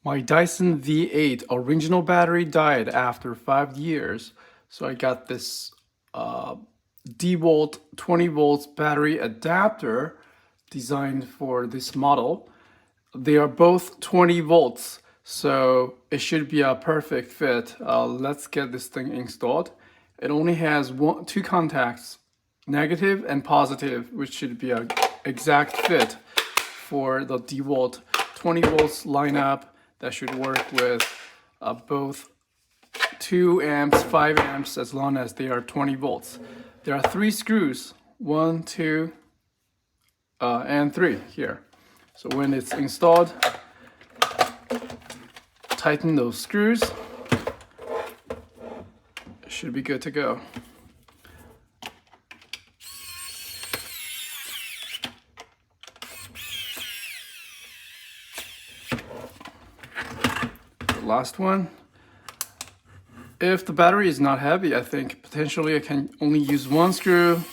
My Dyson V8 original battery died after 5 years, so I got this DeWALT 20 volts battery adapter designed for this model. They are both 20 volts, so it should be a perfect fit. Let's get this thing installed. It only has two contacts, negative and positive, which should be an exact fit for the DeWALT 20 volts lineup. That should work with both 2 amps, 5 amps, as long as they are 20 volts. There are 3 screws, 1, 2, and 3 here. So when it's installed, tighten those screws. It should be good to go. Last one. If the battery is not heavy, I think potentially I can only use 1 screw.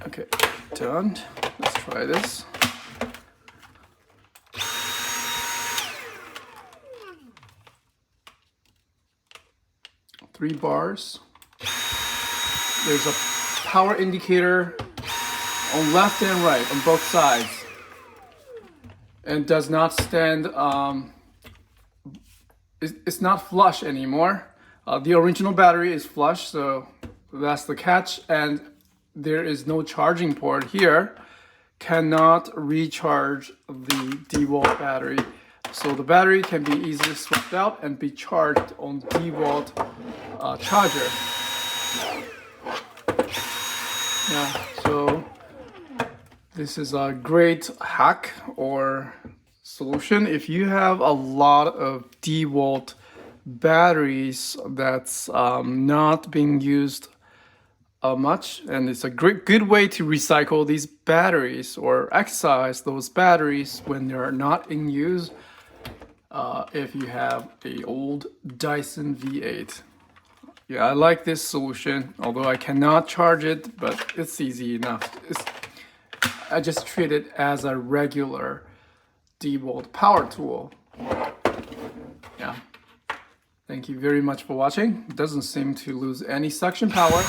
Okay, done. Let's try this. Three bars. There's a power indicator on left and right on both sides. And does not stand, it's not flush anymore. The original battery is flush, so that's the catch. And there is no charging port here. Cannot recharge the DeWALT battery. So the battery can be easily swapped out and be charged on DeWALT charger. Yeah, so this is a great hack or solution. If you have a lot of DeWALT batteries that's not being used much, and it's a good way to recycle these batteries or exercise those batteries when they're not in use. If you have an old Dyson V8. Yeah, I like this solution, although I cannot charge it, but it's easy enough. I just treat it as a regular DeWALT power tool. Yeah. Thank you very much for watching. It doesn't seem to lose any suction power.